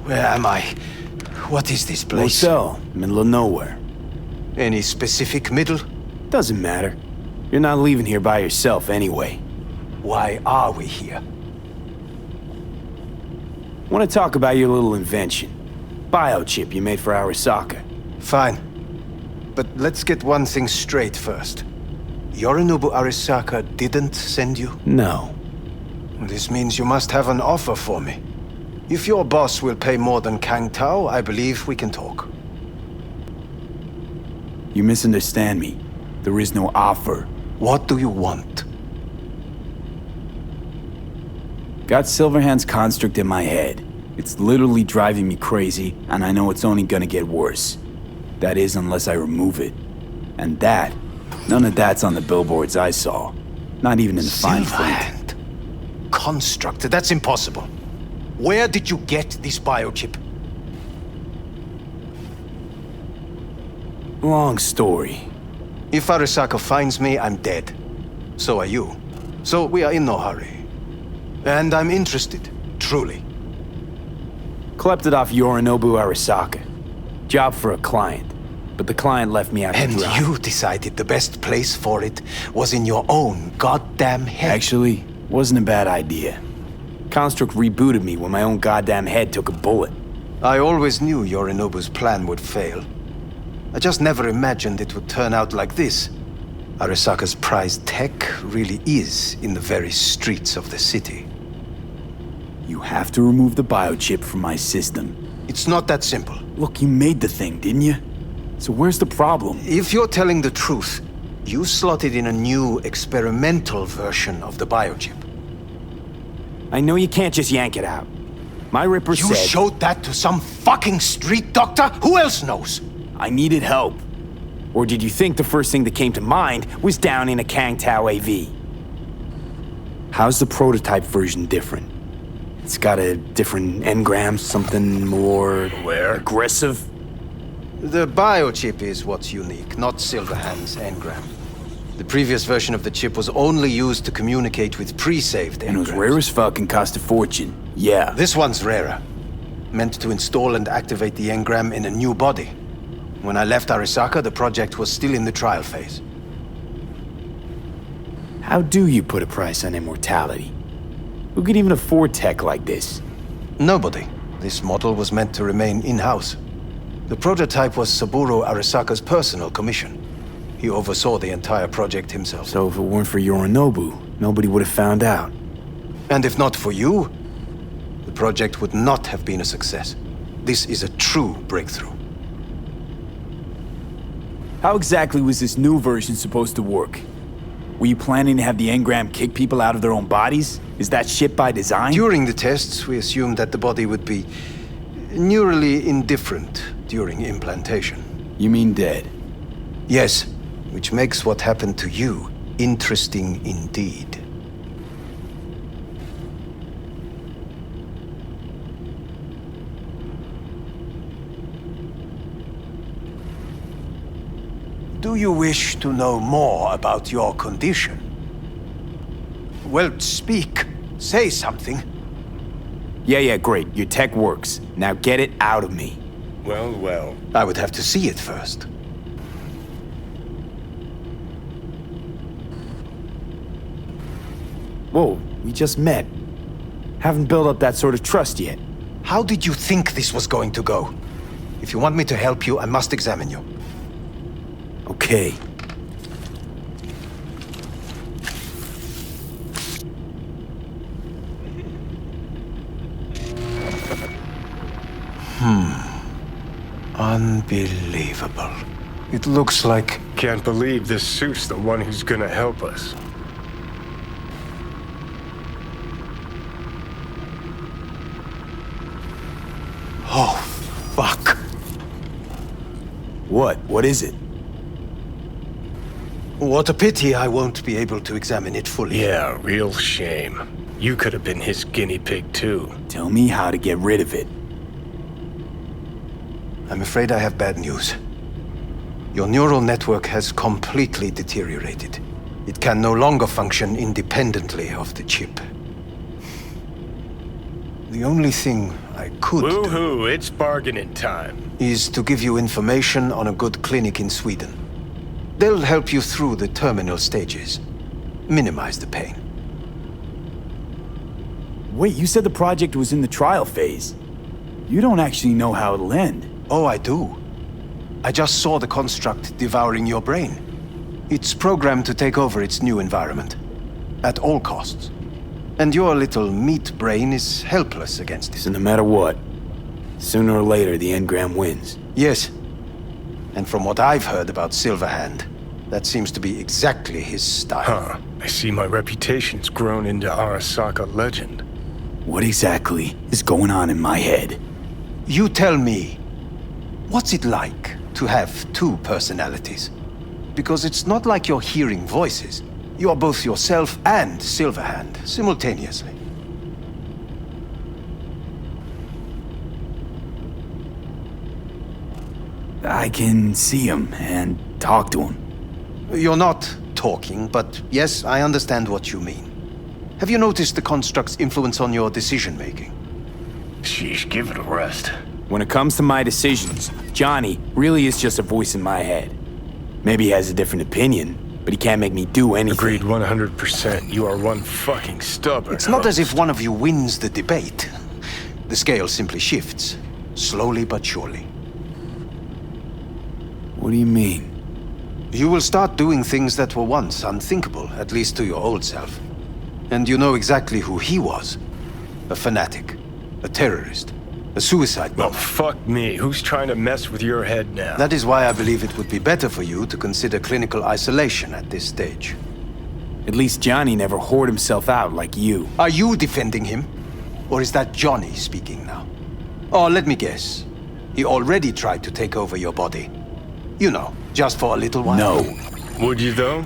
Where am I? What is this place? Motel, middle of nowhere. Any specific middle? Doesn't matter. You're not leaving here by yourself anyway. Why are we here? Want to talk about your little invention. Biochip you made for Arasaka. Fine. But let's get one thing straight first. Yorinobu Arasaka didn't send you? No. This means you must have an offer for me. If your boss will pay more than Kang Tao, I believe we can talk. You misunderstand me. There is no offer. What do you want? Got Silverhand's construct in my head. It's literally driving me crazy, and I know it's only gonna get worse. That is, unless I remove it. And that, none of that's on the billboards I saw. Not even in the fine print. Silverhand. Construct, that's impossible. Where did you get this biochip? Long story. If Arasaka finds me, I'm dead. So are you. So we are in no hurry. And I'm interested, truly. Klept it off Yorinobu Arasaka. Job for a client. But the client left me out to And dry. you decided the best place for it was in your own goddamn head. Actually, wasn't a bad idea. Construct rebooted me when my own goddamn head took a bullet. I always knew Yorinobu's plan would fail. I just never imagined it would turn out like this. Arasaka's prized tech really is in the very streets of the city. You have to remove the biochip from my system. It's not that simple. Look, you made the thing, didn't you? So where's the problem? If you're telling the truth, you slotted in a new experimental version of the biochip. I know you can't just yank it out. My Ripper You said... showed that to some fucking street doctor? Who else knows? I needed help. Or did you think the first thing that came to mind was down in a Kang Tao AV? How's the prototype version different? It's got a different engram, something more... aggressive? The biochip is what's unique, not Silverhand's engram. The previous version of the chip was only used to communicate with pre-saved engrams. And it was rare as fuck and cost a fortune. Yeah. This one's rarer. Meant to install and activate the engram in a new body. When I left Arasaka, the project was still in the trial phase. How do you put a price on immortality? Who could even afford tech like this? Nobody. This model was meant to remain in-house. The prototype was Saburo Arasaka's personal commission. He oversaw the entire project himself. So if it weren't for Yorinobu, nobody would have found out. And if not for you, the project would not have been a success. This is a true breakthrough. How exactly was this new version supposed to work? Were you planning to have the engram kick people out of their own bodies? Is that shit by design? During the tests, we assumed that the body would be neurally indifferent during implantation. You mean dead? Yes, which makes what happened to you interesting indeed. Do you wish to know more about your condition? Well, speak. Say something. Yeah, great. Your tech works. Now get it out of me. Well. I would have to see it first. Whoa, we just met. Haven't built up that sort of trust yet. How did you think this was going to go? If you want me to help you, I must examine you. Okay. Unbelievable. It looks like... Can't believe this suit's the one who's gonna help us. Oh, fuck. What? What is it? What a pity I won't be able to examine it fully. Yeah, real shame. You could have been his guinea pig too. Tell me how to get rid of it. I'm afraid I have bad news. Your neural network has completely deteriorated. It can no longer function independently of the chip. The only thing I could do Woo-hoo, it's bargaining time. is to give you information on a good clinic in Sweden. They'll help you through the terminal stages. Minimize the pain. Wait, you said the project was in the trial phase. You don't actually know how it'll end. Oh, I do. I just saw the construct devouring your brain. It's programmed to take over its new environment. At all costs. And your little meat brain is helpless against So it. no matter what, sooner or later the engram wins. Yes. And from what I've heard about Silverhand, that seems to be exactly his style. Huh. I see my reputation's grown into Arasaka legend. What exactly is going on in my head? You tell me, what's it like to have two personalities? Because it's not like you're hearing voices. You are both yourself and Silverhand simultaneously. I can see him and talk to him. You're not talking, but yes, I understand what you mean. Have you noticed the construct's influence on your decision-making? Sheesh, give it a rest. When it comes to my decisions, Johnny really is just a voice in my head. Maybe he has a different opinion, but he can't make me do anything. Agreed 100%. You are one fucking stubborn. It's not as if host. one of you wins the debate. The scale simply shifts, slowly but surely. What do you mean? You will start doing things that were once unthinkable, at least to your old self. And you know exactly who he was. A fanatic, a terrorist, a suicide Well, bomber. fuck me. Who's trying to mess with your head now? That is why I believe it would be better for you to consider clinical isolation at this stage. At least Johnny never whored himself out like you. Are you defending him? Or is that Johnny speaking now? Oh, let me guess. He already tried to take over your body. You know, just for a little while. No. Would you, though?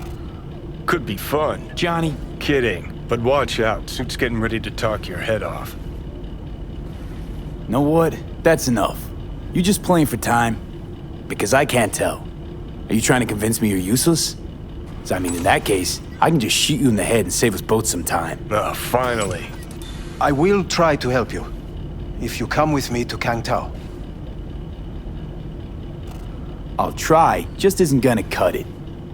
Could be fun. Johnny, Kidding. But watch out. Suit's getting ready to talk your head off. know what? That's enough. You just playing for time? Because I can't tell. Are you trying to convince me you're useless? So, I mean, in that case, I can just shoot you in the head and save us both some time. Ah, finally. I will try to help you. If you come with me to Kangtao. I'll try, just isn't gonna cut it.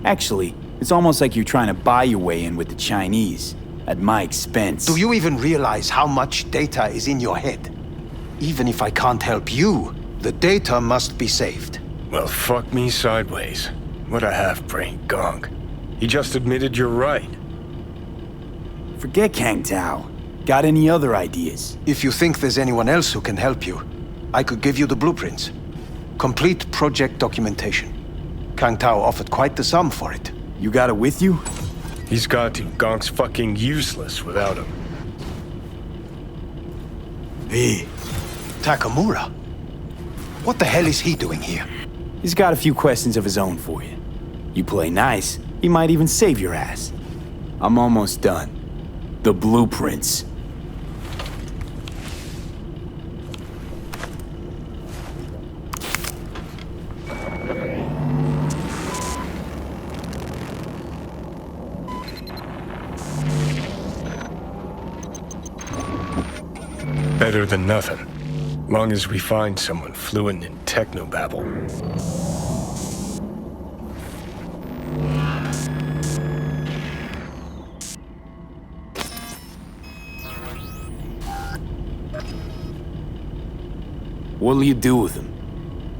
Actually, it's almost like you're trying to buy your way in with the Chinese, at my expense. Do you even realize how much data is in your head? Even if I can't help you, the data must be saved. Well, fuck me sideways. What a half-brain gonk. He just admitted you're right. Forget Kang Tao. Got any other ideas? If you think there's anyone else who can help you, I could give you the blueprints. Complete project documentation. Kangtao offered quite the sum for it. You got it with you? He's got to. Gonk's fucking useless without him. Hey, Takamura? What the hell is he doing here? He's got a few questions of his own for you. You play nice, he might even save your ass. I'm almost done. The blueprints. Better than nothing. Long as we find someone fluent in technobabble. What'll you do with him?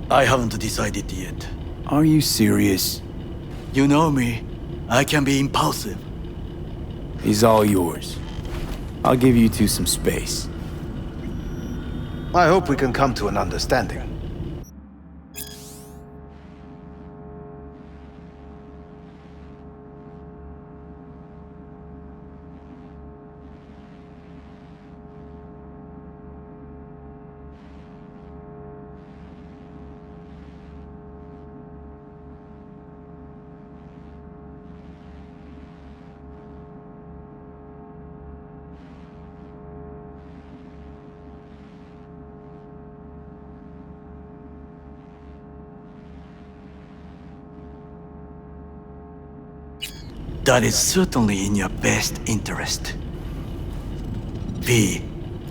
I haven't decided yet. Are you serious? You know me. I can be impulsive. He's all yours. I'll give you two some space. I hope we can come to an understanding. That is certainly in your best interest. V,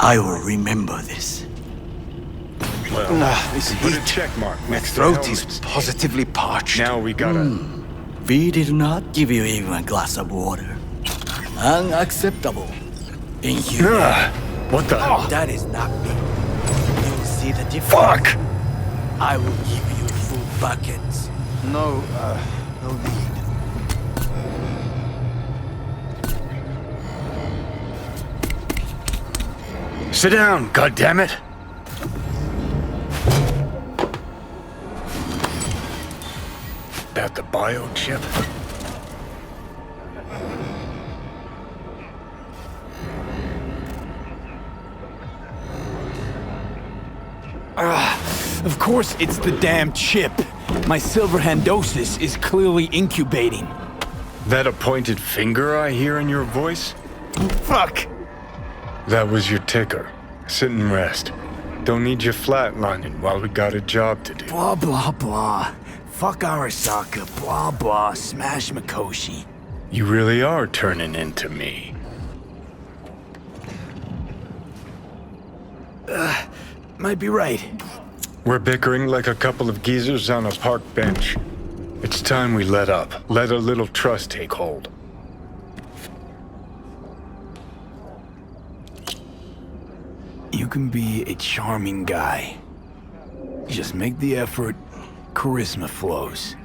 I will remember this. Well, This put a heat. check mark My next to throat is Hellman's. positively parched. Now we gotta... We did not give you even a glass of water. Unacceptable. Inhuman. What the... That is not me. You'll see the difference. Fuck! I will give you full buckets. No need. Sit down, goddammit! About the biochip? Of course it's the damn chip. My silverhandosis is clearly incubating. That a pointed finger I hear in your voice? Fuck! That was your ticker. Sit and rest. Don't need you flatlining while we got a job to do. Blah, blah, blah. Fuck Arasaka, blah, blah, smash Mikoshi. You really are turning into me. Might be right. We're bickering like a couple of geezers on a park bench. It's time we let up. Let a little trust take hold. You can be a charming guy. Just make the effort, charisma flows.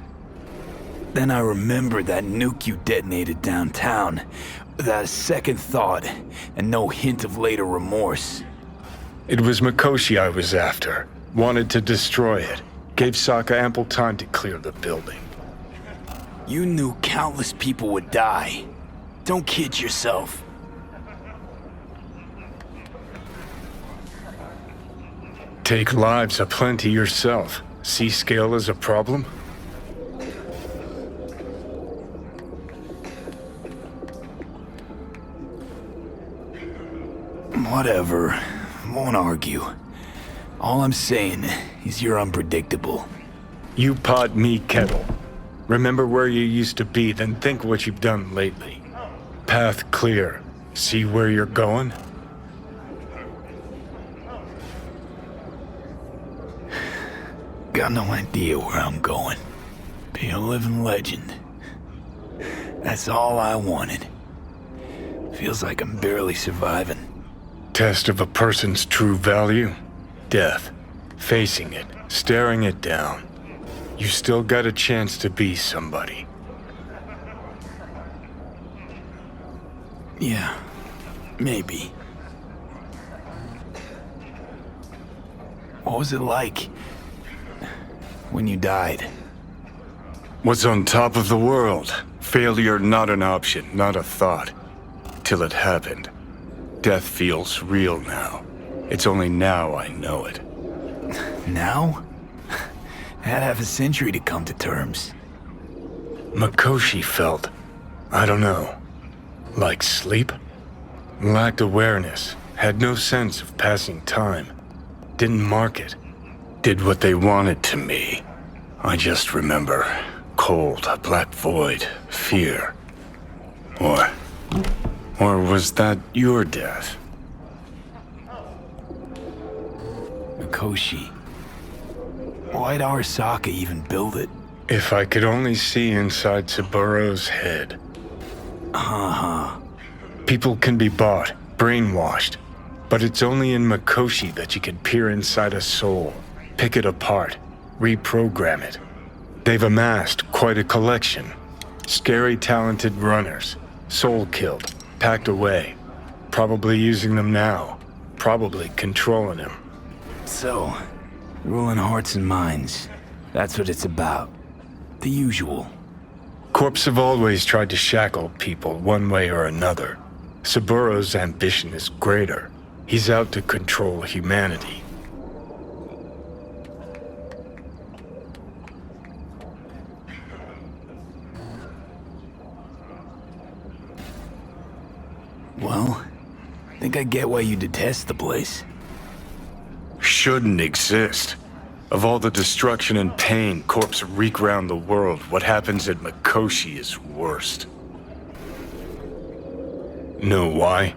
Then I remembered that nuke you detonated downtown, without a second thought, and no hint of later remorse. It was Mikoshi I was after. Wanted to destroy it. Gave Saka ample time to clear the building. You knew countless people would die. Don't kid yourself. Take lives aplenty yourself. See scale as a problem? Whatever. Won't argue. All I'm saying is you're unpredictable. You pot me kettle. Remember where you used to be, then think what you've done lately. Path clear. See where you're going? Got no idea where I'm going. Be a living legend. That's all I wanted. Feels like I'm barely surviving. Test of a person's true value? Death. Facing it. Staring it down. You still got a chance to be somebody. Yeah, maybe. What was it like when you died? Was on top of the world. Failure not an option, not a thought. Till it happened. Death feels real now. It's only now I know it. Now? Had half a century to come to terms. Mikoshi felt, I don't know, like sleep? Lacked awareness, had no sense of passing time. Didn't mark it. Did what they wanted to me. I just remember cold, a black void, fear. Or was that your death? Mikoshi. Why'd Arasaka even build it? If I could only see inside Saburo's head. People can be bought, brainwashed. But it's only in Mikoshi that you can peer inside a soul, pick it apart, reprogram it. They've amassed quite a collection. Scary, talented runners, soul-killed, packed away. Probably using them now, probably controlling them. So, ruling hearts and minds. That's what it's about. The usual. Corps have always tried to shackle people one way or another. Saburo's ambition is greater. He's out to control humanity. Well, I think I get why you detest the place. Shouldn't exist. Of all the destruction and pain corpse wreak round the world, what happens at Mikoshi is worst. Know why?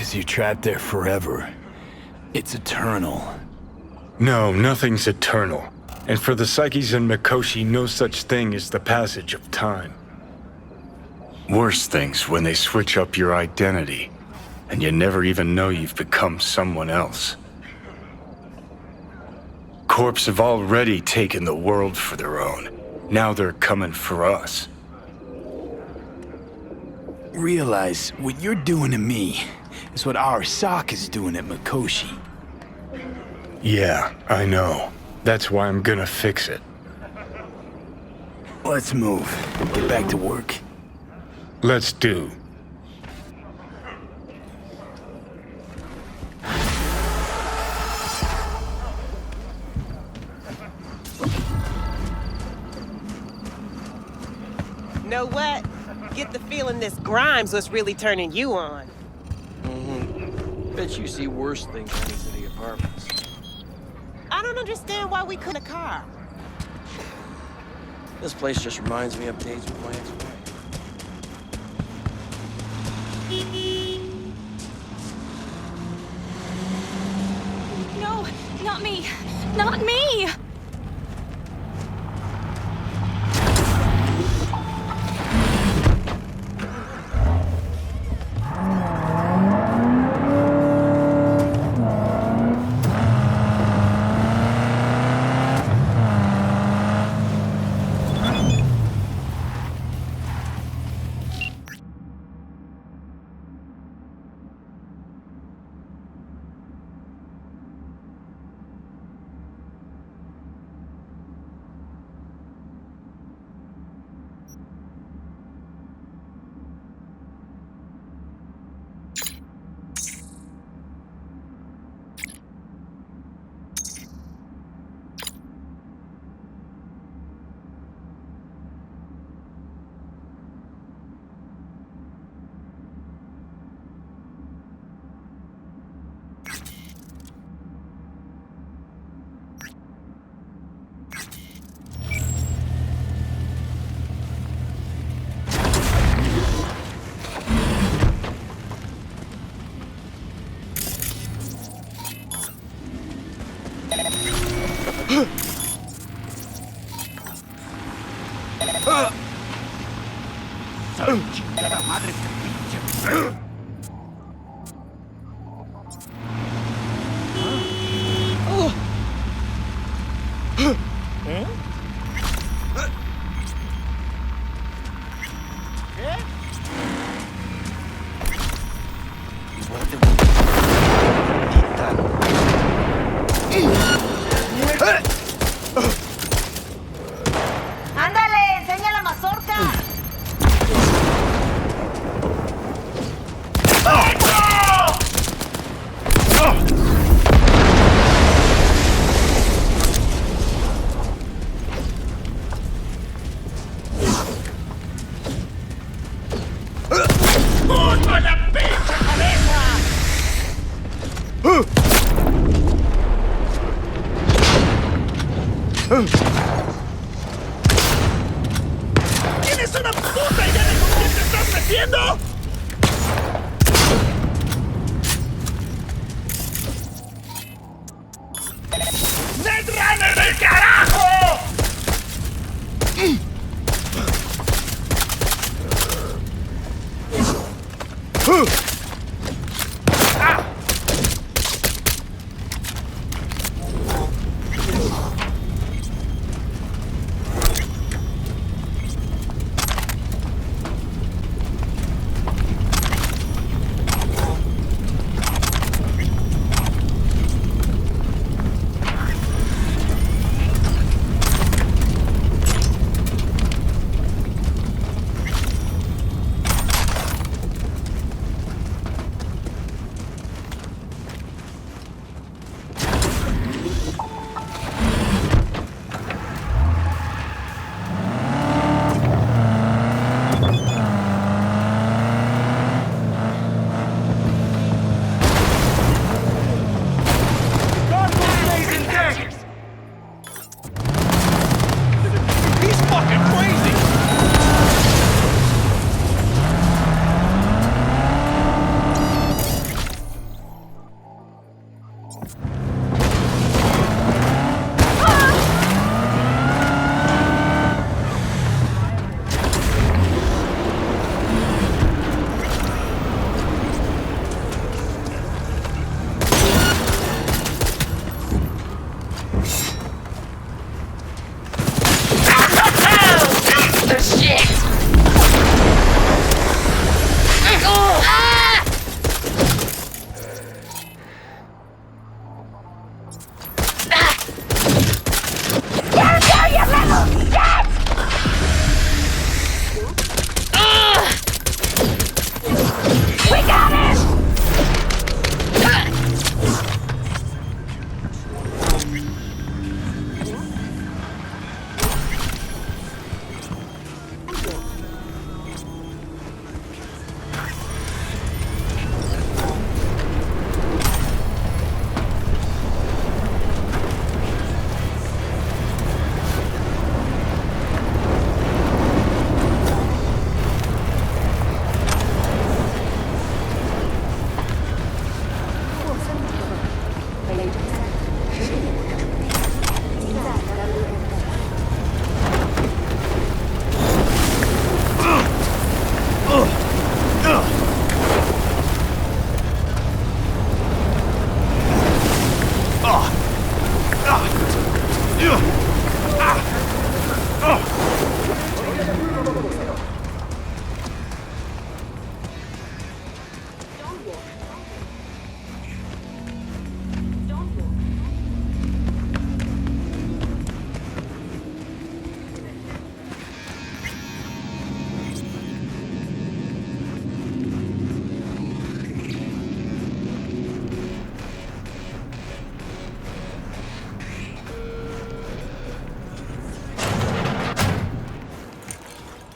because you're trapped there forever. It's eternal. No, nothing's eternal. And for the psyches in Mikoshi, no such thing as the passage of time. Worse things when they switch up your identity, and you never even know you've become someone else. Corps have already taken the world for their own. Now they're coming for us. Realize what you're doing to me is what Arasaka's doing at Mikoshi. Yeah, I know. That's why I'm gonna fix it. Let's move. Get back to work. Let's do. Know what? Get the feeling this Grimes was really turning you on. Bet you see worse things than these city apartments. I don't understand why we couldn't car. This place just reminds me of days with my ex-wife. No, not me. Not me! ¡Ándale! ¡Enseña la mazorca! ¿Tienes una puta idea de con quién te estás metiendo? ¡Netrunner del carajo!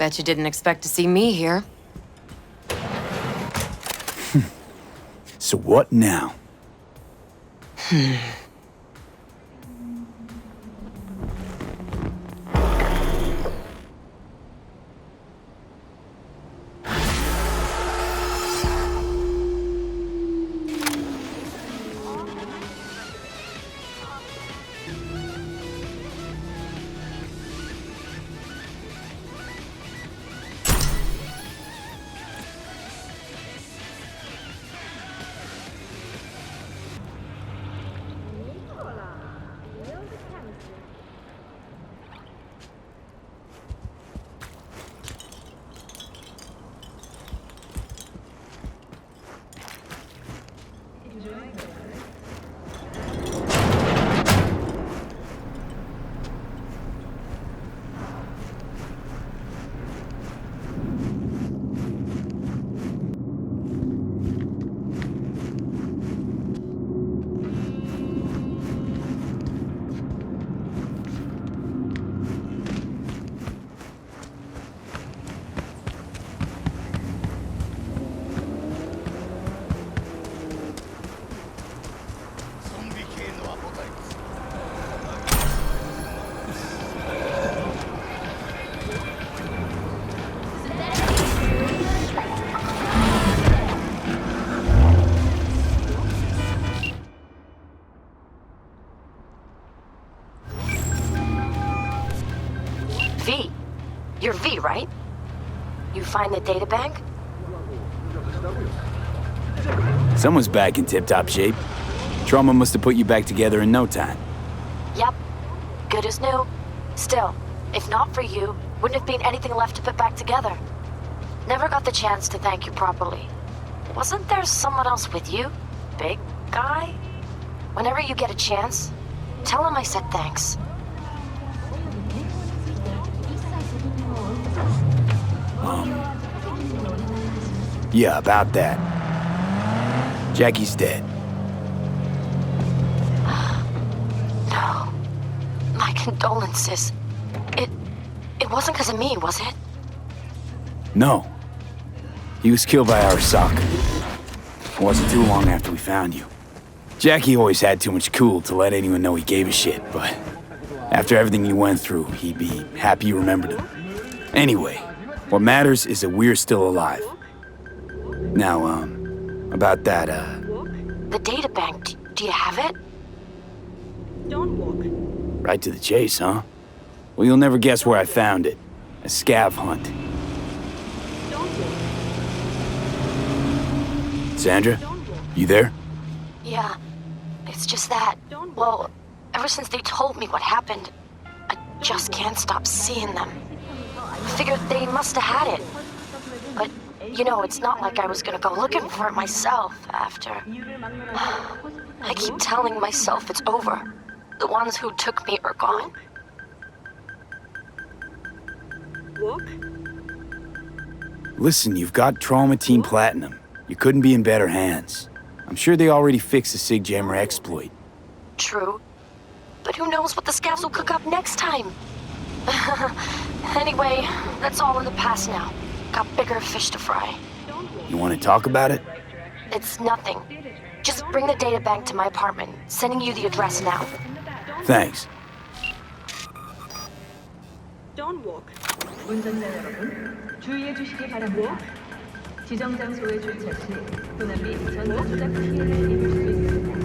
Bet you didn't expect to see me here. So what now? V. You're V, right? You find the databank? Someone's back in tip-top shape. Trauma must have put you back together in no time. Yep. Good as new. Still, if not for you, wouldn't have been anything left to put back together. Never got the chance to thank you properly. Wasn't there someone else with you? Big guy? Whenever you get a chance, tell him I said thanks. Yeah, about that. Jackie's dead. No. My condolences. It wasn't because of me, was it? No. He was killed by Arasaka. It wasn't too long after we found you. Jackie always had too much cool to let anyone know he gave a shit, but after everything you went through, he'd be happy you remembered him. Anyway, what matters is that we're still alive. Now, about that, The databank, do you have it? Don't walk. right to the chase, huh? Well, you'll never guess where I found it. A scav hunt. Don't walk. Sandra, you there? Yeah. It's just that, well, ever since they told me what happened, I just can't stop seeing them. I figured they must have had it. But, you know, it's not like I was gonna go looking for it myself after. I keep telling myself it's over. The ones who took me are gone. Walk. Listen, you've got Trauma Team Platinum. You couldn't be in better hands. I'm sure they already fixed the Sig Jammer exploit. True. But who knows what the scavs will cook up next time? Anyway, that's all in the past now. Got bigger fish to fry. You want to talk about it? It's nothing. Just bring the databank to my apartment. Sending you the address now. Thanks. Don't walk. 운전자 여러분, 주의해 주시기 바랍니다. 지정 장소에 주차 시 도난 및 전자 조작 피해를 입을 수 있습니다.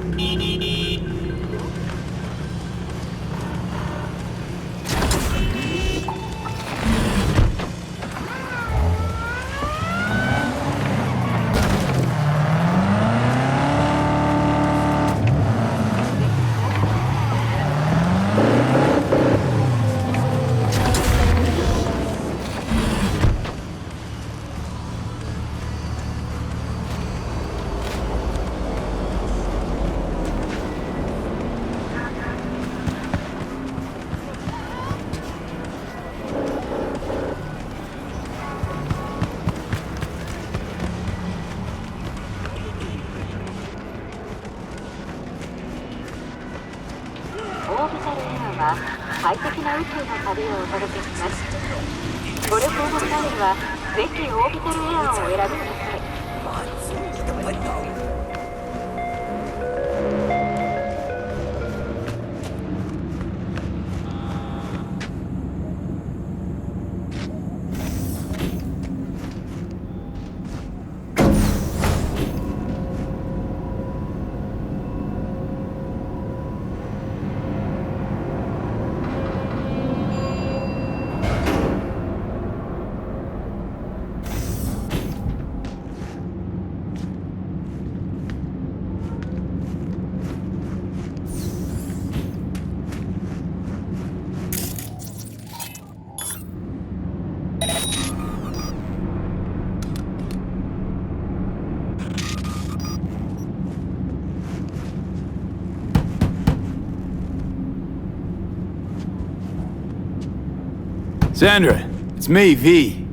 Sandra, it's me, V.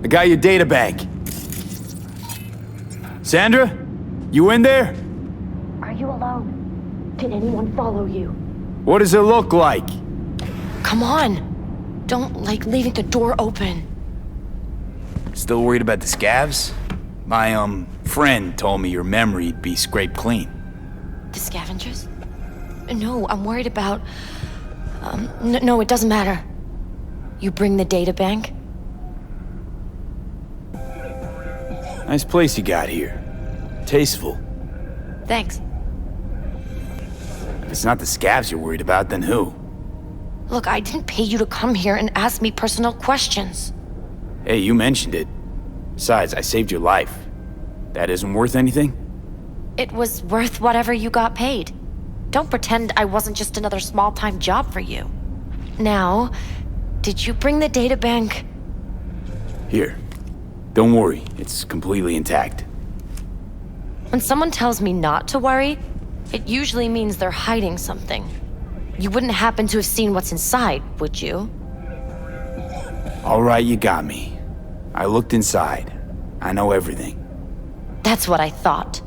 I got your data bank. Sandra? You in there? Are you alone? Did anyone follow you? What does it look like? Come on! Don't like leaving the door open. Still worried about the scavs? My, friend told me your memory'd be scraped clean. The scavengers? No, I'm worried about... No, it doesn't matter. You bring the data bank? Nice place you got here. Tasteful. Thanks. If it's not the scavs you're worried about, then who? Look, I didn't pay you to come here and ask me personal questions. Hey, you mentioned it. Besides, I saved your life. That isn't worth anything? It was worth whatever you got paid. Don't pretend I wasn't just another small-time job for you. Now, did you bring the data bank? Here. Don't worry, it's completely intact. When someone tells me not to worry, it usually means they're hiding something. You wouldn't happen to have seen what's inside, would you? All right, you got me. I looked inside. I know everything. That's what I thought.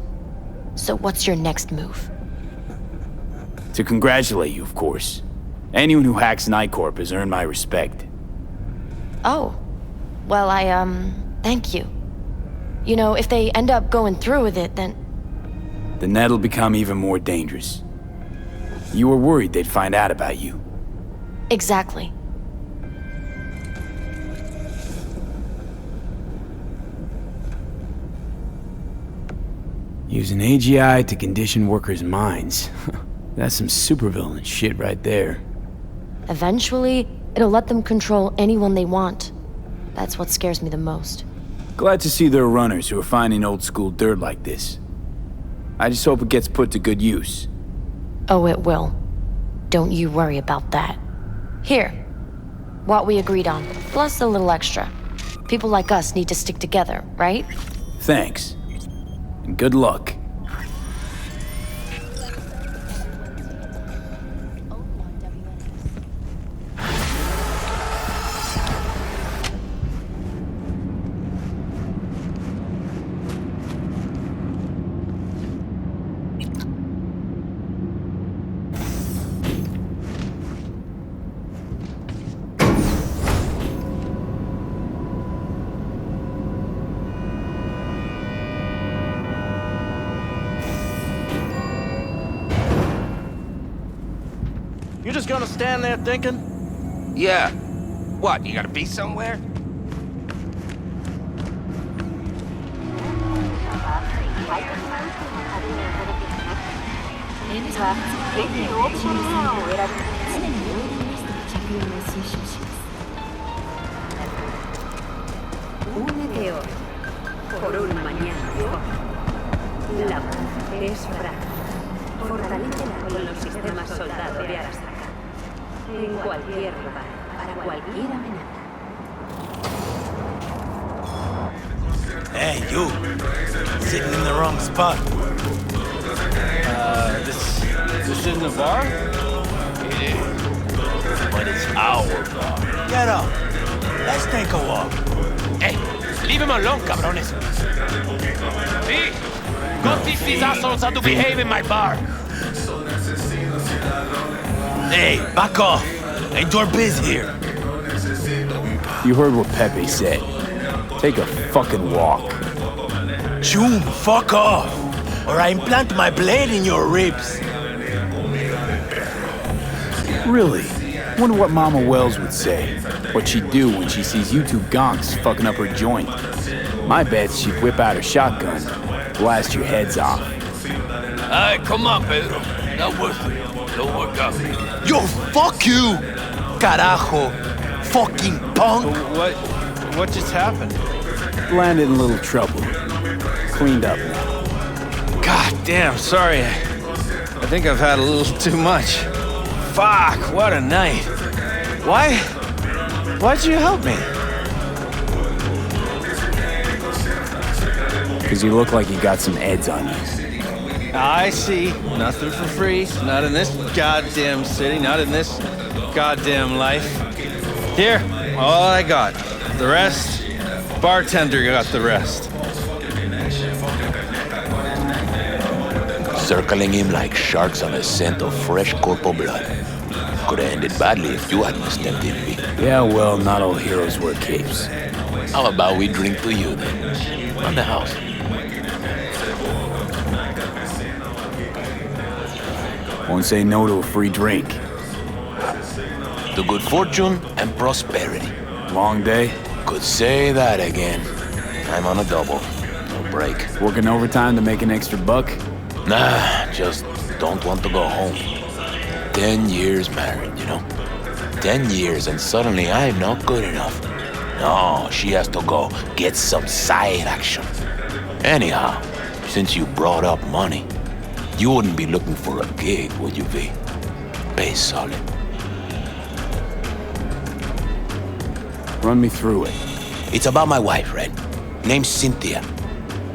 So what's your next move? To congratulate you, of course. Anyone who hacks Nightcorp has earned my respect. Oh. Well, thank you. You know, if they end up going through with it, then... The net'll become even more dangerous. You were worried they'd find out about you. Exactly. Using AGI to condition workers' minds. That's some supervillain shit right there. Eventually, it'll let them control anyone they want. That's what scares me the most. Glad to see there are runners who are finding old-school dirt like this. I just hope it gets put to good use. Oh, it will. Don't you worry about that. Here. What we agreed on, plus a little extra. People like us need to stick together, right? Thanks. And good luck. You just gonna stand there thinking? Yeah. What, you gotta be somewhere? Únete hoy por un mañana mejor. La paz es frágil. Fortalécela con los sistemas soldado de Arasaka. En cualquier lugar, para cualquier amenaza. Hey, you! Sitting in the wrong spot. This isn't a bar? It is. But it's our bar. Get up. Let's take a walk. Hey, leave him alone, cabrones. See? Go teach these assholes how to behave in my bar. Hey, back off. Ain't your biz here. You heard what Pepe said. Take a fucking walk. June, fuck off, or I implant my blade in your ribs. Really? Wonder what Mama Wells would say. What she'd do when she sees you two gonks fucking up her joint. My bet's she'd whip out her shotgun, blast your heads off. Alright, come on, Pedro. Not worth it. Don't work out. Yo, fuck you! Carajo! Fucking punk! What just happened? Landed in a little trouble. Cleaned up now. God damn, sorry. I think I've had a little too much. Fuck, what a night. Why'd you help me? Because you look like you got some eds on you. I see. Nothing for free. Not in this goddamn city. Not in this goddamn life. Here, all I got. The rest, bartender got the rest. Circling him like sharks on a scent of fresh corpo blood. Could have ended badly if you hadn't stepped in, V. Yeah, well, not all heroes wear capes. How about we drink to you, then? On the house. Won't say no to a free drink. To good fortune and prosperity. Long day? Could say that again. I'm on a double. No break. Working overtime to make an extra buck? Nah, just don't want to go home. 10 years married, you know? 10 years and suddenly I'm not good enough. No, she has to go get some side action. Anyhow, since you brought up money, you wouldn't be looking for a gig, would you, V? Pay solid. Run me through it. It's about my wife, Red. Name's Cynthia.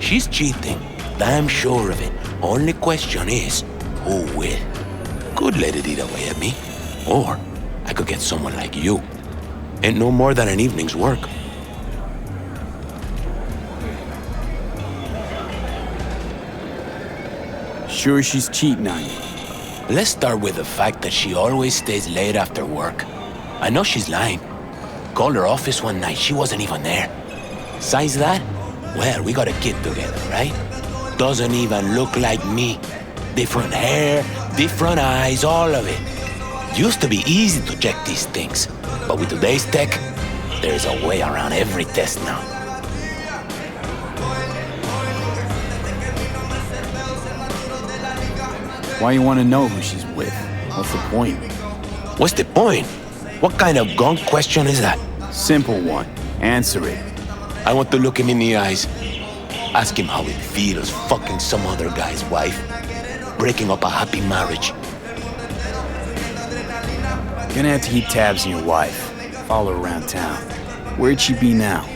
She's cheating, damn sure of it. Only question is, who will? Could let it eat away at me. Or I could get someone like you. Ain't no more than an evening's work. Sure she's cheating on you? Let's start with the fact that she always stays late after work. I know she's lying. Called her office one night, she wasn't even there. Besides that, well, we got a kid together, right? Doesn't even look like me. Different hair, different eyes, all of it. Used to be easy to check these things, but with today's tech, there's a way around every test now. Why you want to know who she's with? What's the point? What's the point? What kind of gunk question is that? Simple one. Answer it. I want to look him in the eyes. Ask him how it feels fucking some other guy's wife. Breaking up a happy marriage. Gonna have to keep tabs on your wife. Follow her around town. Where'd she be now?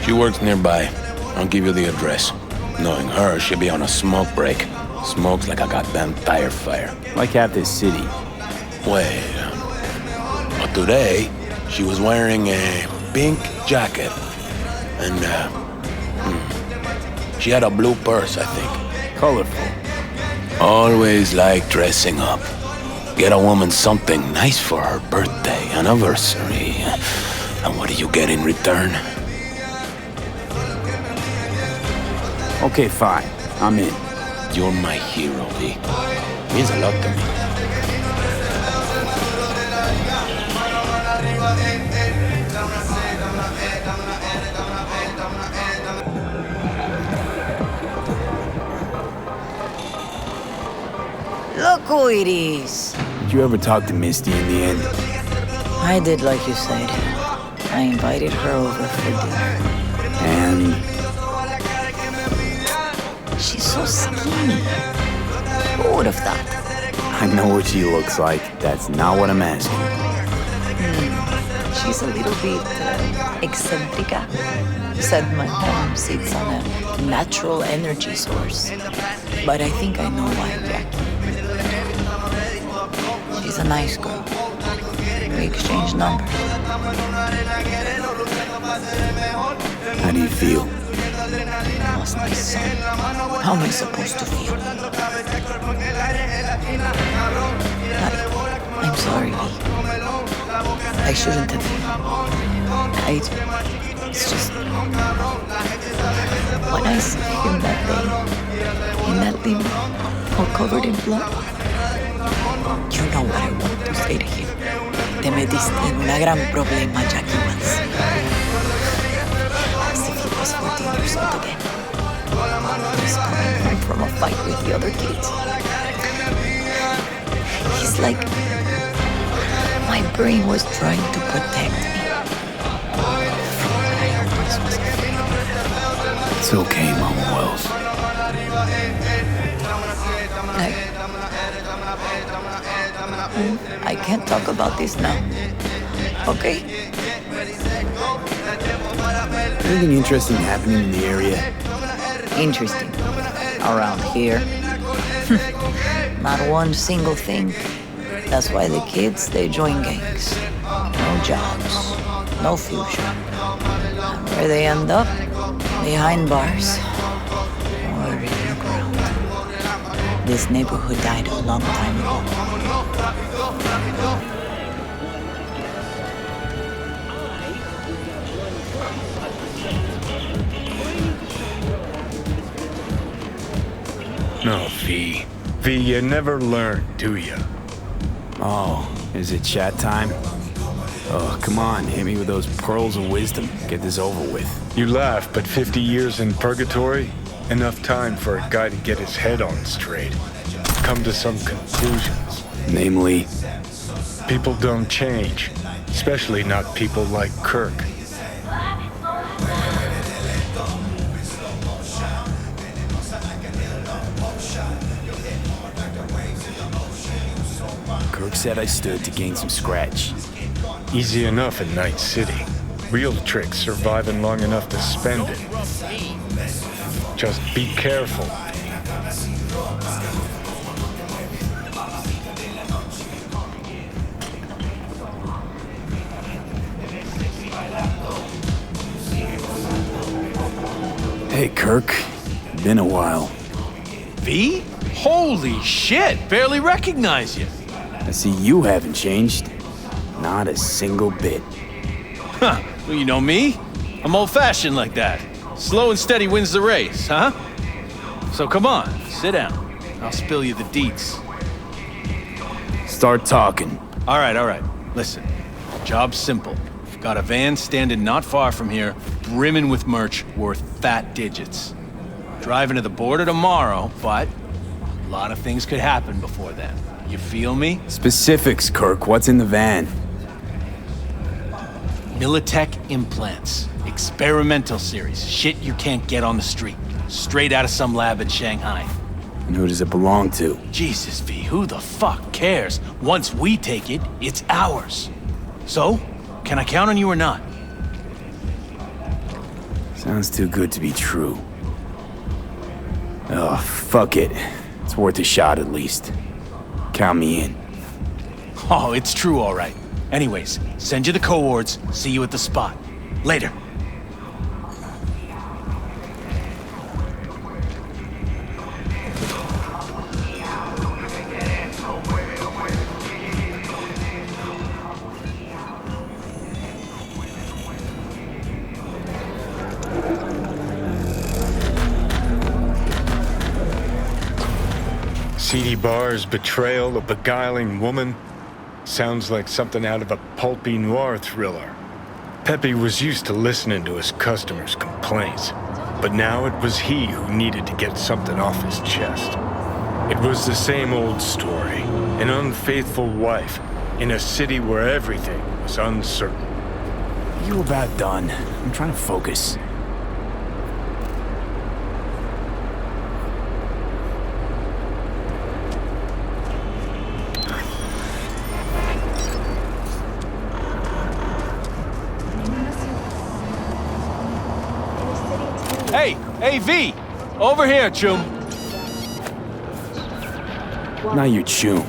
She works nearby. I'll give you the address. Knowing her, she'll be on a smoke break. Smokes like a goddamn tire fire. Like half this city. Well, but today, she was wearing a pink jacket. And, she had a blue purse, I think. Colorful. Always like dressing up. Get a woman something nice for her birthday, anniversary. And what do you get in return? Okay, fine. I'm in. You're my hero, V. Means a lot to me. Look who it is. Did you ever talk to Misty in the end? I did like you said. I invited her over for dinner. And? She's so skinny. Who would have thought? I know what she looks like. That's not what I'm asking. She's a little bit eccentrica. Said my mom sits on a natural energy source. But I think I know why, Jackie. She's a nice girl. We exchange numbers. How do you feel? I lost my son. How am I supposed to feel? I'm sorry, V. I shouldn't have. It's just when I see him that day, in that limo, all covered in blood, you know what I want to say to him. Te metiste en un gran problema, Jackie Wells. As if he was 14 years old again. He's coming home from a fight with the other kids. He's like, my brain was trying to protect me from what I always was afraid of. It's okay, Mama Wells. I can't talk about this now. Okay? Anything interesting happening in the area? Interesting. Around here? Not one single thing. That's why the kids, they join gangs. No jobs, no future. And where they end up? Behind bars. Or in the ground. This neighborhood died a long time ago. No, V. V, you never learn, do you? Oh, is it chat time? Oh, come on, hit me with those pearls of wisdom. Get this over with. You laugh, but 50 years in purgatory? Enough time for a guy to get his head on straight. Come to some conclusions. Namely? People don't change. Especially not people like Kirk. Kirk said I stood to gain some scratch. Easy enough in Night City. Real trick's surviving long enough to spend it. Just be careful. Hey, Kirk. Been a while. V? Holy shit! Barely recognize you. I see you haven't changed. Not a single bit. Huh. Well, you know me. I'm old-fashioned like that. Slow and steady wins the race, huh? So come on, sit down. I'll spill you the deets. Start talking. All right. Listen, job's simple. Got a van standing not far from here, brimming with merch worth fat digits. Driving to the border tomorrow, but a lot of things could happen before then. You feel me? Specifics, Kirk. What's in the van? Militech implants. Experimental series. Shit you can't get on the street. Straight out of some lab in Shanghai. And who does it belong to? Jesus, V, who the fuck cares? Once we take it, it's ours. So, can I count on you or not? Sounds too good to be true. Oh, fuck it. It's worth a shot at least. Count me in. Oh, it's true, all right. Anyways, send you the coords. See you at the spot. Later. Seedy bars, betrayal, a beguiling woman. Sounds like something out of a pulpy noir thriller. Pepe was used to listening to his customers' complaints, but now it was he who needed to get something off his chest. It was the same old story, an unfaithful wife in a city where everything was uncertain. You about done. I'm trying to focus. Hey, V! Over here, chum. Not your chum.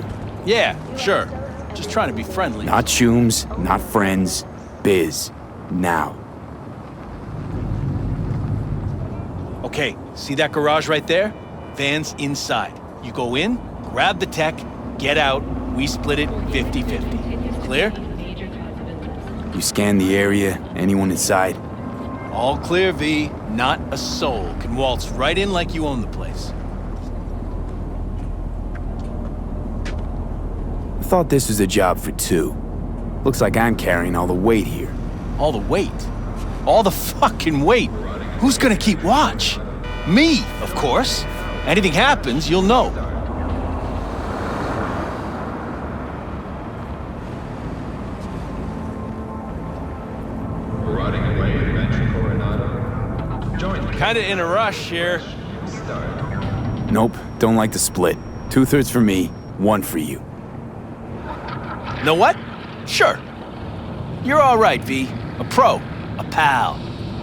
Yeah, sure. Just trying to be friendly. Not chums, not friends. Biz. Now. Okay, see that garage right there? Van's inside. You go in, grab the tech, get out, we split it 50-50. Clear? You scan the area, anyone inside? All clear, V. Not a soul can waltz right in like you own the place. I thought this was a job for two. Looks like I'm carrying all the weight here. All the weight? All the fucking weight? Who's gonna keep watch? Me, of course. Anything happens, you'll know. Kinda in a rush here. Nope, don't like the split. 2/3 for me, 1 for you. Know what? Sure. You're all right, V. A pro. A pal.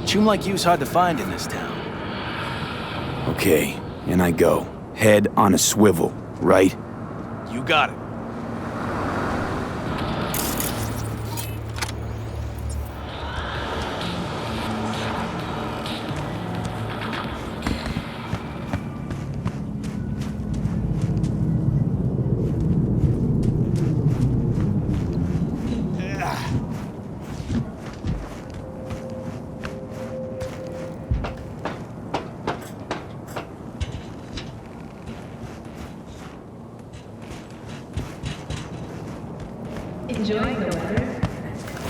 Chum like you's hard to find in this town. Okay, in I go. Head on a swivel, right? You got it. Enjoying the weather?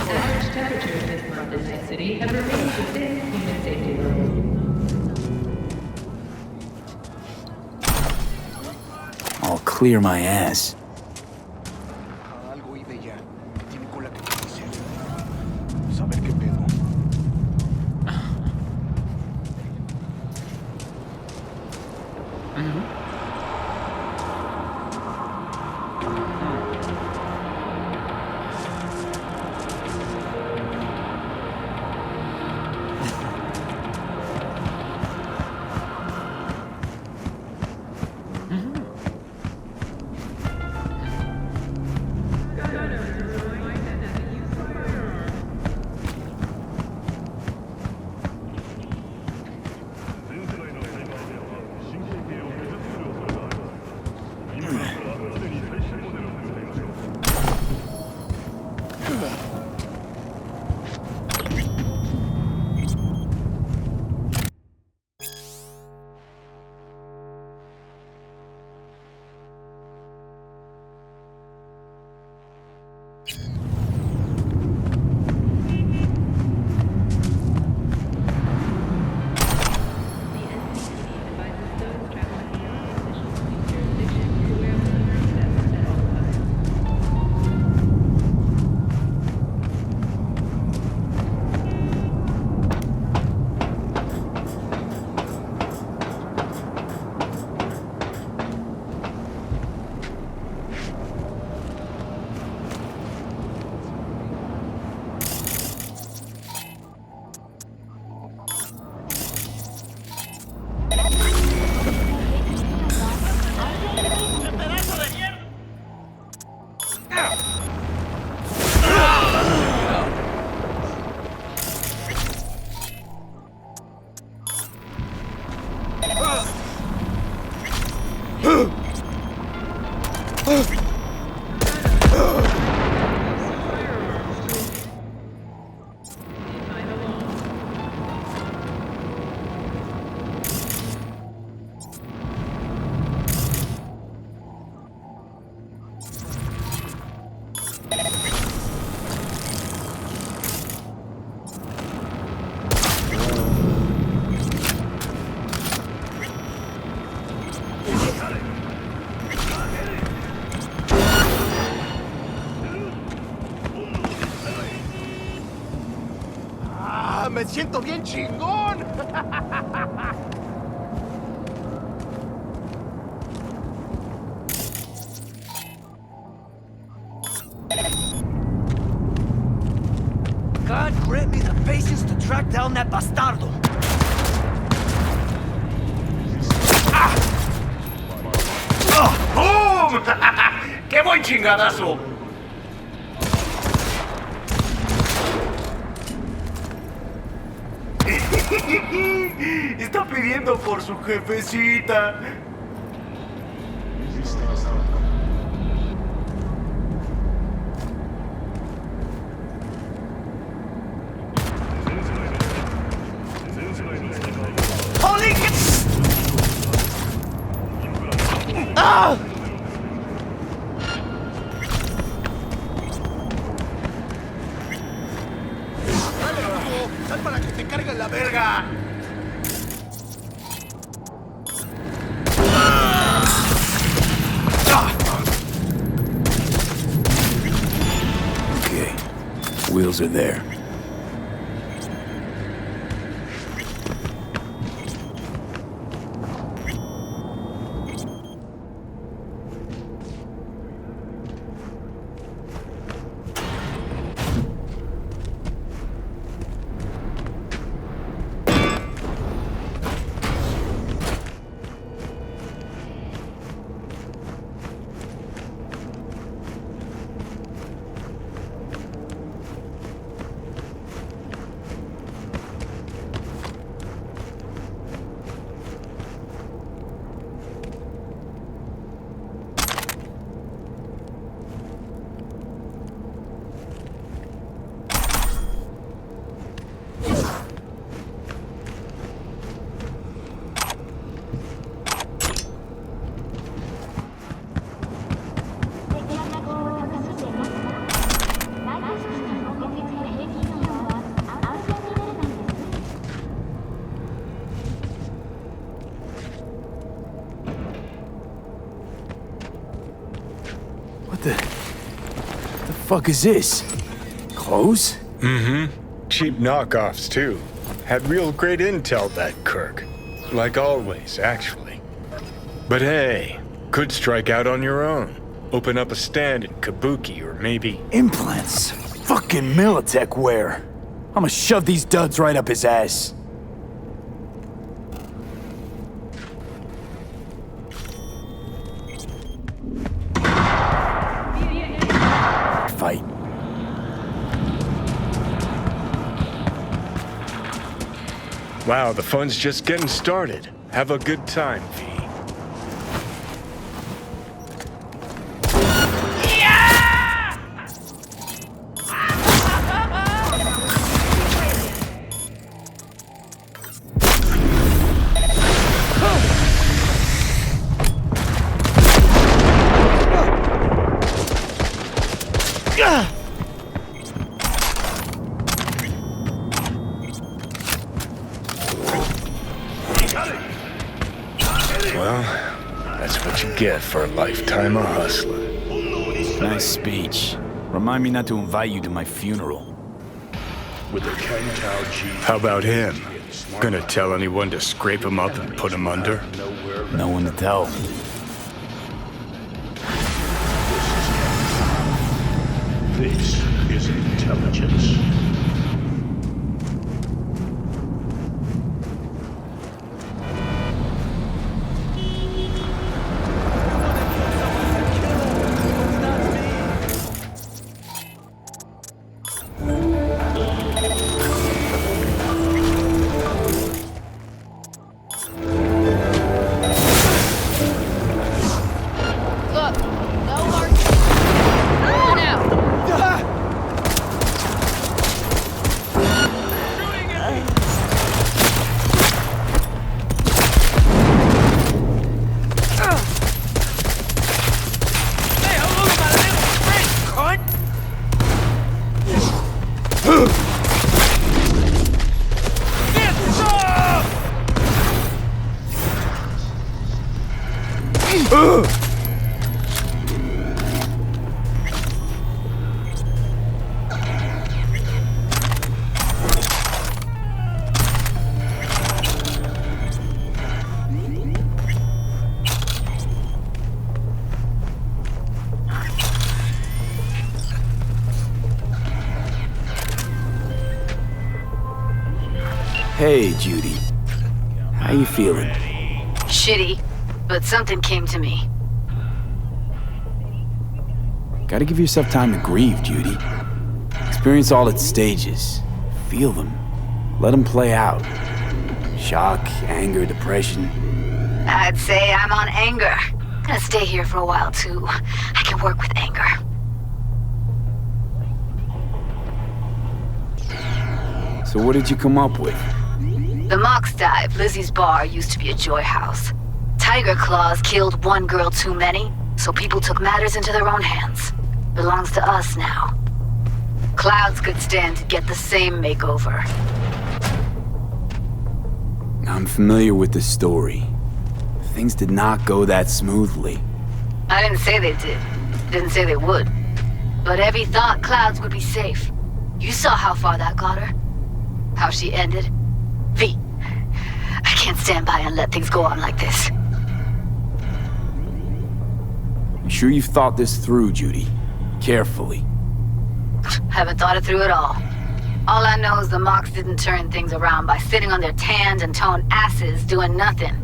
Average temperatures this month in Night City have remained within human safety levels. I'll clear my ass. ¡Me siento bien chingón! God grant me the patience to track down that bastardo. ¡Boom! ¡Qué buen chingadazo! Está pidiendo por su jefecita. materials are there. What the fuck is this? Clothes? Mm-hmm. Cheap knockoffs, too. Had real great intel, that Kirk. Like always, actually. But hey, could strike out on your own. Open up a stand in Kabuki, or maybe... Implants? Fucking Militech wear. I'ma shove these duds right up his ass. Fight. Wow, the fun's just getting started. Have a good time, V. Well, that's what you get for a lifetime of hustling. Nice speech. Remind me not to invite you to my funeral. How about him? Gonna tell anyone to scrape him up and put him under? No one to tell. This is intelligence. Hey, Judy. How you feeling? Shitty, but something came to me. Gotta give yourself time to grieve, Judy. Experience all its stages. Feel them. Let them play out. Shock, anger, depression. I'd say I'm on anger. Gonna stay here for a while, too. I can work with anger. So what did you come up with? The Mox Dive, Lizzie's bar, used to be a joy house. Tiger Claws killed one girl too many, so people took matters into their own hands. Belongs to us now. Clouds could stand to get the same makeover. I'm familiar with the story. Things did not go that smoothly. I didn't say they did. Didn't say they would. But Evie thought Clouds would be safe. You saw how far that got her. How she ended. V, I can't stand by and let things go on like this. You sure you've thought this through, Judy? Carefully. Haven't thought it through at all. All I know is the Mox didn't turn things around by sitting on their tanned and toned asses doing nothing.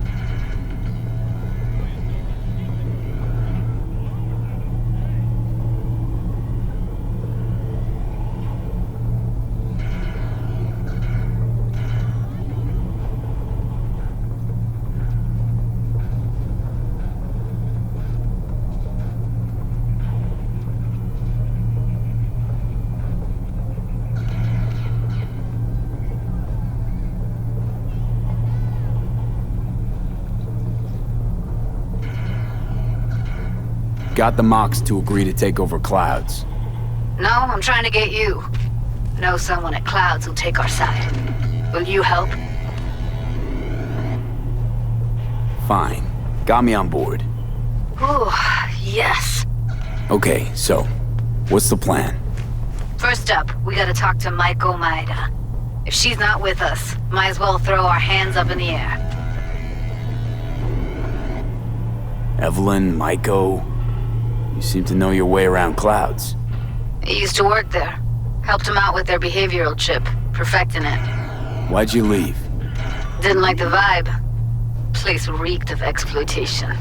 Got the Mox to agree to take over Clouds. No, I'm trying to get you. Know someone at Clouds who'll take our side. Will you help? Fine. Got me on board. Ooh, yes. Okay, so, what's the plan? First up, we gotta talk to Maiko Maeda. If she's not with us, might as well throw our hands up in the air. Evelyn, Maiko, you seem to know your way around Clouds. I used to work there. Helped them out with their behavioral chip, perfecting it. Why'd you leave? Didn't like the vibe. Place reeked of exploitation.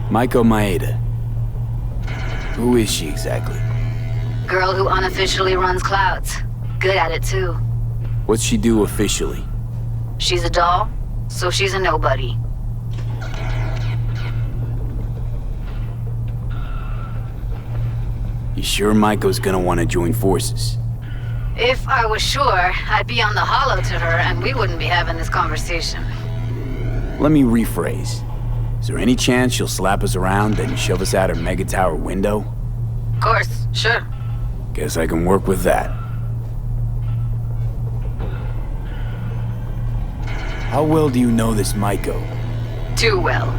Maiko Maeda. Who is she exactly? Girl who unofficially runs Clouds. Good at it too. What's she do officially? She's a doll, so she's a nobody. You sure Maiko's gonna want to join forces? If I was sure, I'd be on the hollow to her and we wouldn't be having this conversation. Let me rephrase. Is there any chance she'll slap us around and shove us out her mega tower window? Of course, sure. Guess I can work with that. How well do you know this Maiko? Too well.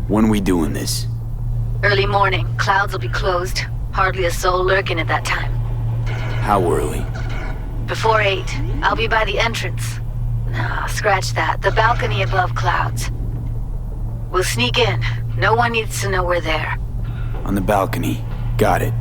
When we doing this? Early morning, Clouds will be closed. Hardly a soul lurking at that time. How early? Before 8, I'll be by the entrance. No, scratch that. The balcony above Clouds. We'll sneak in. No one needs to know we're there. On the balcony. Got it.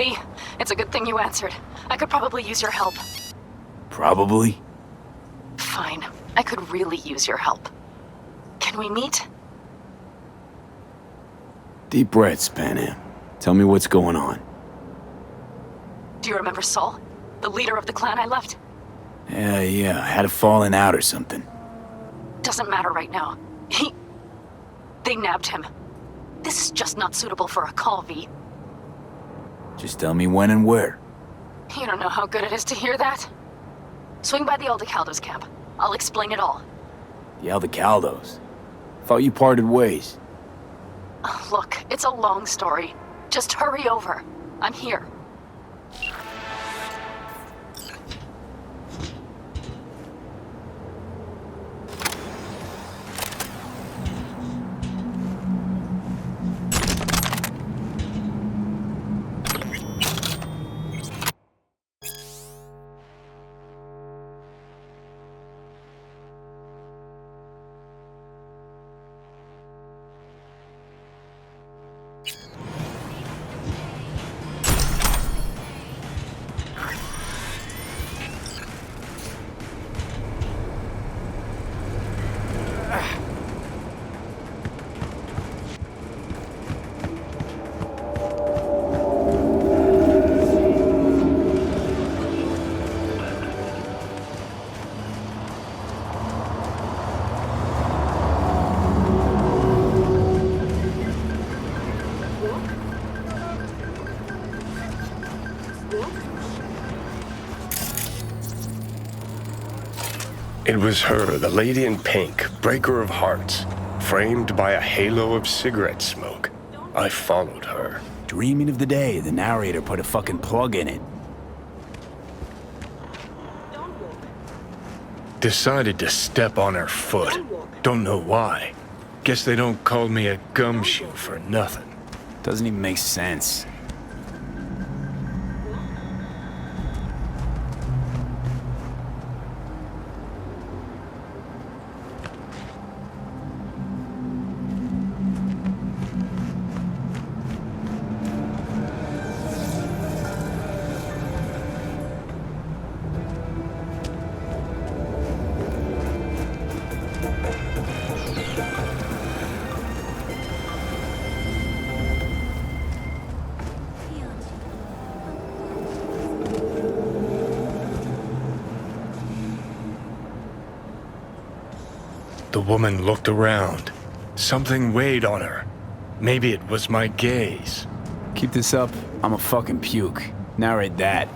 V, it's a good thing you answered. I could probably use your help. Probably? Fine. I could really use your help. Can we meet? Deep breaths, Panam. Tell me what's going on. Do you remember Saul? The leader of the clan I left? Yeah, I had a falling out or something. Doesn't matter right now. They nabbed him. This is just not suitable for a call, V. Just tell me when and where. You don't know how good it is to hear that? Swing by the Aldecaldos camp. I'll explain it all. The Aldecaldos? Thought you parted ways. Look, it's a long story. Just hurry over. I'm here. It was her, the lady in pink, breaker of hearts, framed by a halo of cigarette smoke. I followed her. Dreaming of the day the narrator put a fucking plug in it. Decided to step on her foot. Don't know why. Guess they don't call me a gumshoe for nothing. Doesn't even make sense. The woman looked around. Something weighed on her. Maybe it was my gaze. Keep this up, I'm a fucking puke. Narrate that.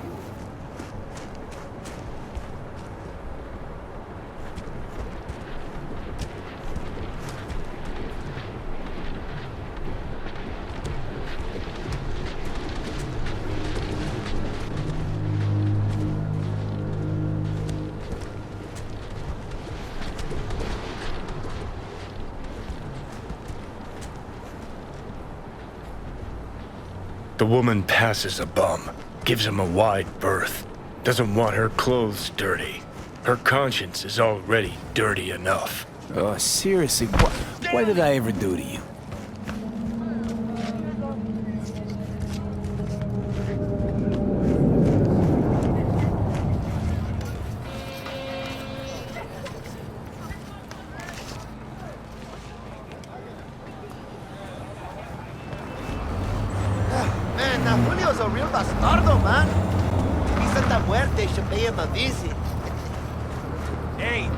The woman passes a bum, gives him a wide berth. Doesn't want her clothes dirty. Her conscience is already dirty enough. Oh, seriously, what did I ever do to you? Julio's a real bastardo, man. He said that muerte should pay him a visit. Hey,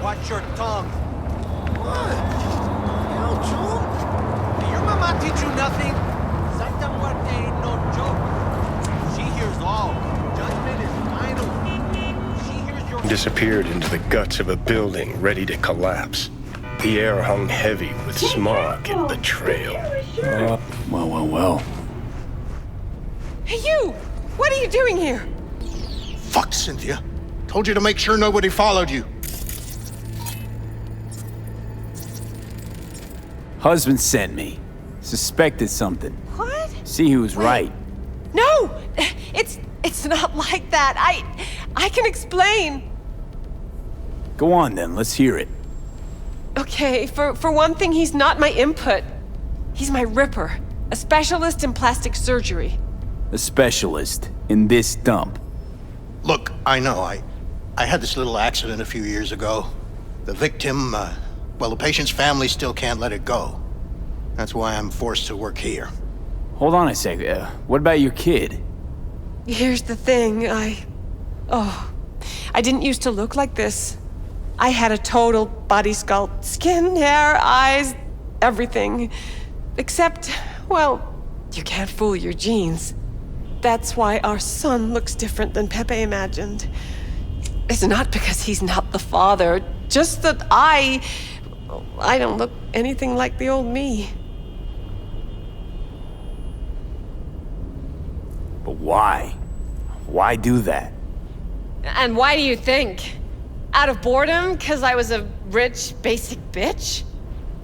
watch your tongue. What? Yo, June? Did your mama teach you nothing? Santa muerte ain't no joke. She hears all. Judgment is final. She hears your... Disappeared into the guts of a building ready to collapse. The air hung heavy with smog and betrayal. Well. Hey, you! What are you doing here? Fuck, Cynthia. Told you to make sure nobody followed you. Husband sent me. Suspected something. What? See, he was right. No! It's not like that. I can explain. Go on then, let's hear it. Okay, for one thing, he's not my input. He's my ripper. A specialist in plastic surgery. a specialist in this dump. Look, I know, I had this little accident a few years ago. The victim, well, the patient's family still can't let it go. That's why I'm forced to work here. Hold on a sec, what about your kid? Here's the thing, I didn't used to look like this. I had a total body sculpt. Skin, hair, eyes, everything. Except, well, you can't fool your genes. That's why our son looks different than Pepe imagined. It's not because he's not the father, just that I don't look anything like the old me. But why? Why do that? And why do you think? Out of boredom? 'Cause I was a rich, basic bitch?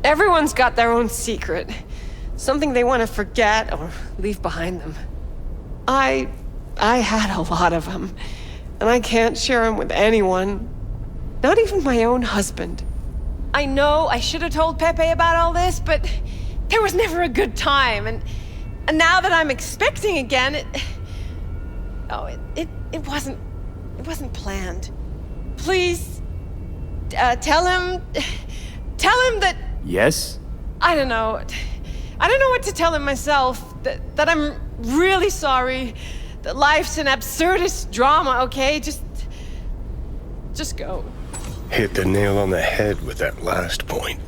Everyone's got their own secret. Something they want to forget or leave behind them. I had a lot of them. And I can't share them with anyone. Not even my own husband. I know I should have told Pepe about all this, but there was never a good time. And now that I'm expecting again, it wasn't planned. Please, tell him that... Yes? I don't know what to tell him myself. That I'm really sorry. That life's an absurdist drama, okay? Just go. Hit the nail on the head with that last point.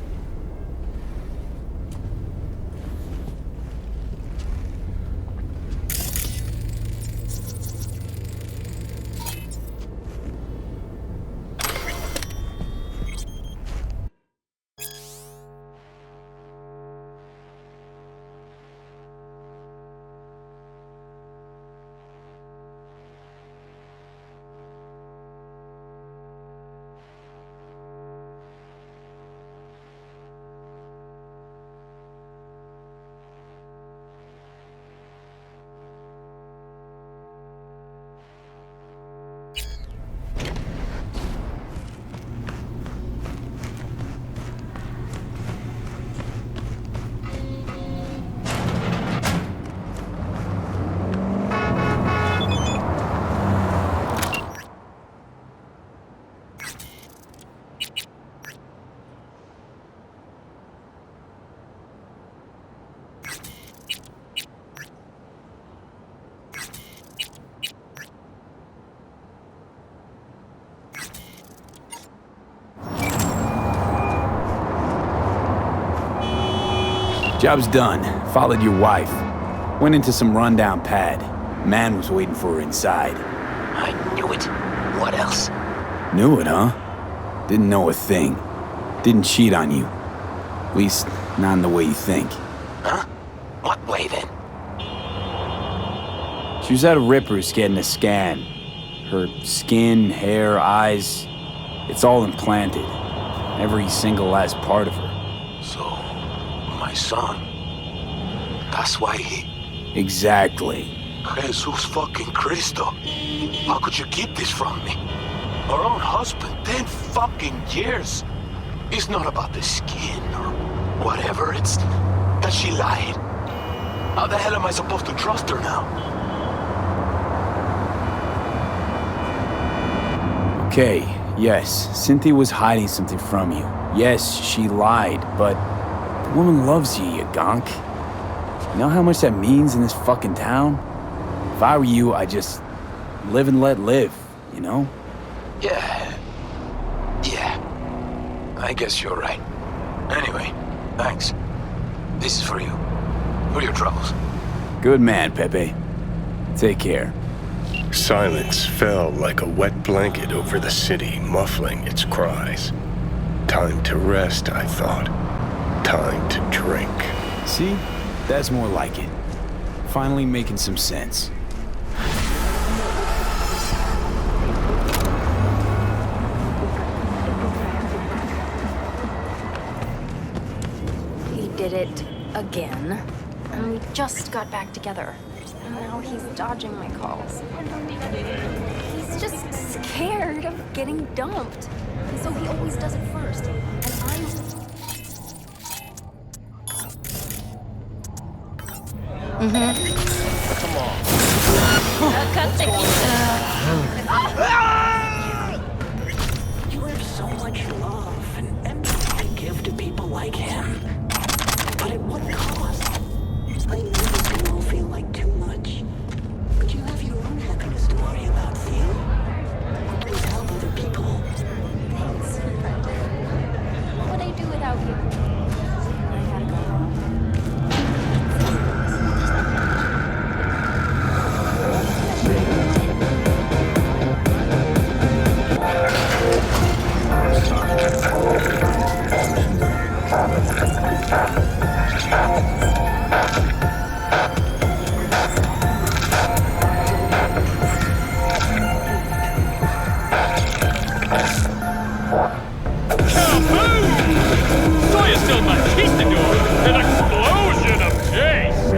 Job's done. Followed your wife. Went into some rundown pad. Man was waiting for her inside. I knew it. What else? Knew it, huh? Didn't know a thing. Didn't cheat on you. At least, not in the way you think. Huh? What way, then? She was at a Ripper's getting a scan. Her skin, hair, eyes, it's all implanted. Every single last part of her. So, my son. That's why he... Exactly. Jesus fucking Cristo. How could you keep this from me? Our own husband, 10 fucking years. It's not about the skin or whatever, it's that she lied. How the hell am I supposed to trust her now? Okay, yes, Cynthia was hiding something from you. Yes, she lied, but the woman loves you, you gonk. You know how much that means in this fucking town? If I were you, I'd just live and let live, you know? Yeah. I guess you're right. Anyway, thanks. This is for you. For your troubles. Good man, Pepe. Take care. Silence fell like a wet blanket over the city, muffling its cries. Time to rest, I thought. Time to drink. See? That's more like it. Finally making some sense. He did it again. And we just got back together. And now he's dodging my calls. He's just scared of getting dumped. So he always does it first. And Come on. You have so much love and empathy to give to people like him. But at what cost? I know this can all feel like too much. But you have your own happiness to worry about, Theo. Please help other people. Thanks. What would I do without you? I gotta go home. Soy still conquistador! An explosion of taste!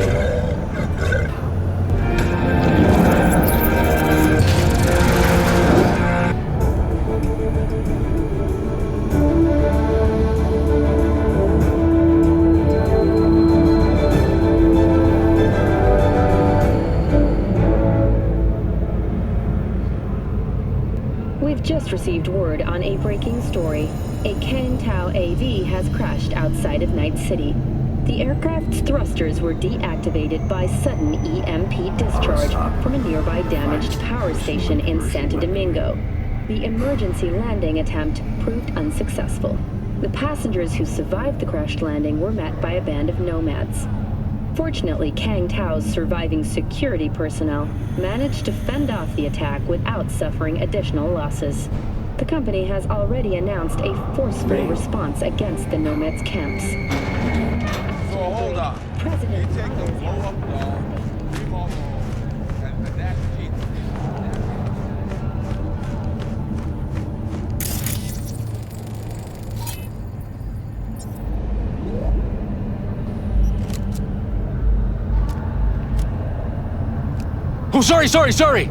We've just received word on a breaking story. A Kang Tao AV has crashed outside of Night City. The aircraft's thrusters were deactivated by sudden EMP discharge from a nearby damaged power station in Santo Domingo. The emergency landing attempt proved unsuccessful. The passengers who survived the crash landing were met by a band of nomads. Fortunately, Kang Tao's surviving security personnel managed to fend off the attack without suffering additional losses. The company has already announced a forceful response against the nomads' camps. So hold on. President You take the blow-up doll, remote, and the next Oh, sorry!